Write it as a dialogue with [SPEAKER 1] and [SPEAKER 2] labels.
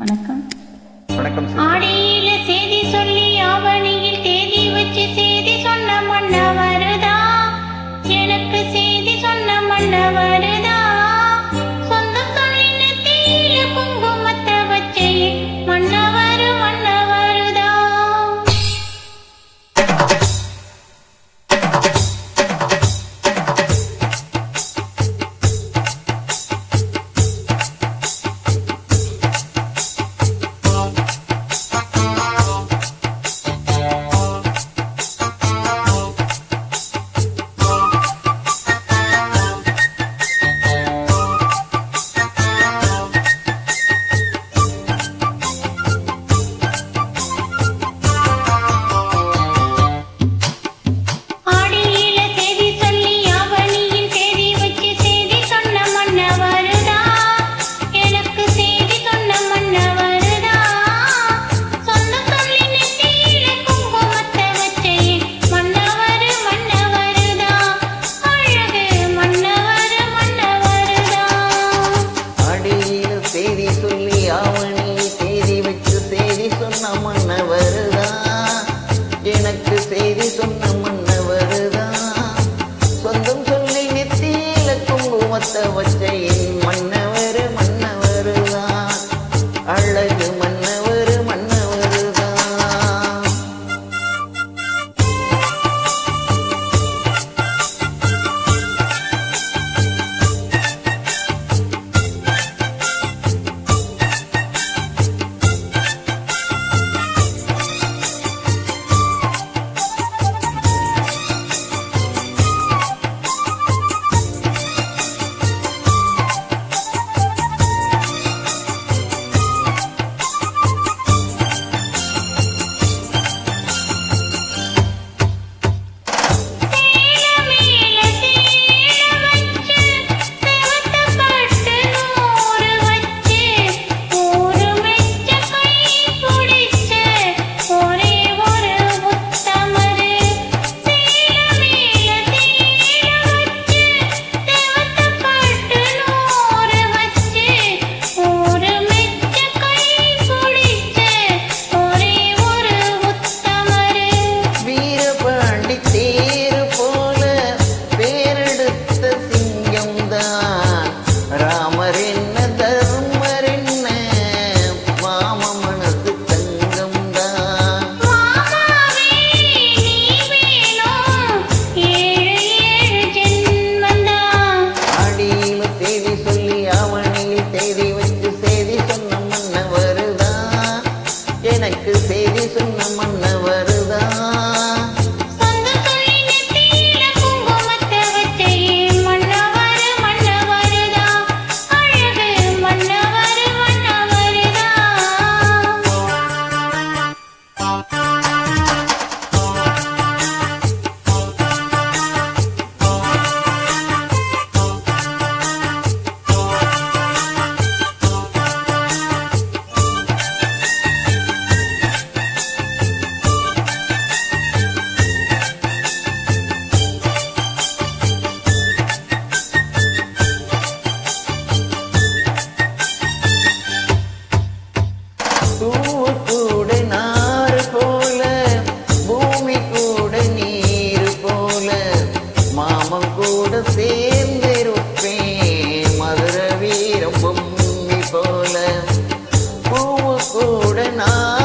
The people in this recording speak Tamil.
[SPEAKER 1] வணக்கம்.
[SPEAKER 2] வணக்கம்.
[SPEAKER 3] ஆடியில செய்தி சொல்லி ஆவணியில் தேதி வச்சு செய்தி சொன்ன மன்ன வருதா, எனக்கு செய்தி சொன்ன மன்ன வருதா, சொந்த சொல்லி நெத்தியில குங்குமத்தை வச்சே மன்ன வருதா.
[SPEAKER 2] எனக்கு செய்தி சொன்ன மன்ன வருதா, சொந்தம் சொல்லி நெத்தியில குங்குமத்தை வச்ச என் மன்னவர் மன்னவருதா, அழகு மன்னவர் மன்னவருதா. எனக்கு செய்தி சொன்ன மன்ன வருதா, கூட நாறு போல பூமி கூட நீர் போல மாமன் கூட சேர்ந்திருப்பேன், மதுர வீரம் பொம்மி போல பூவு கூட நான்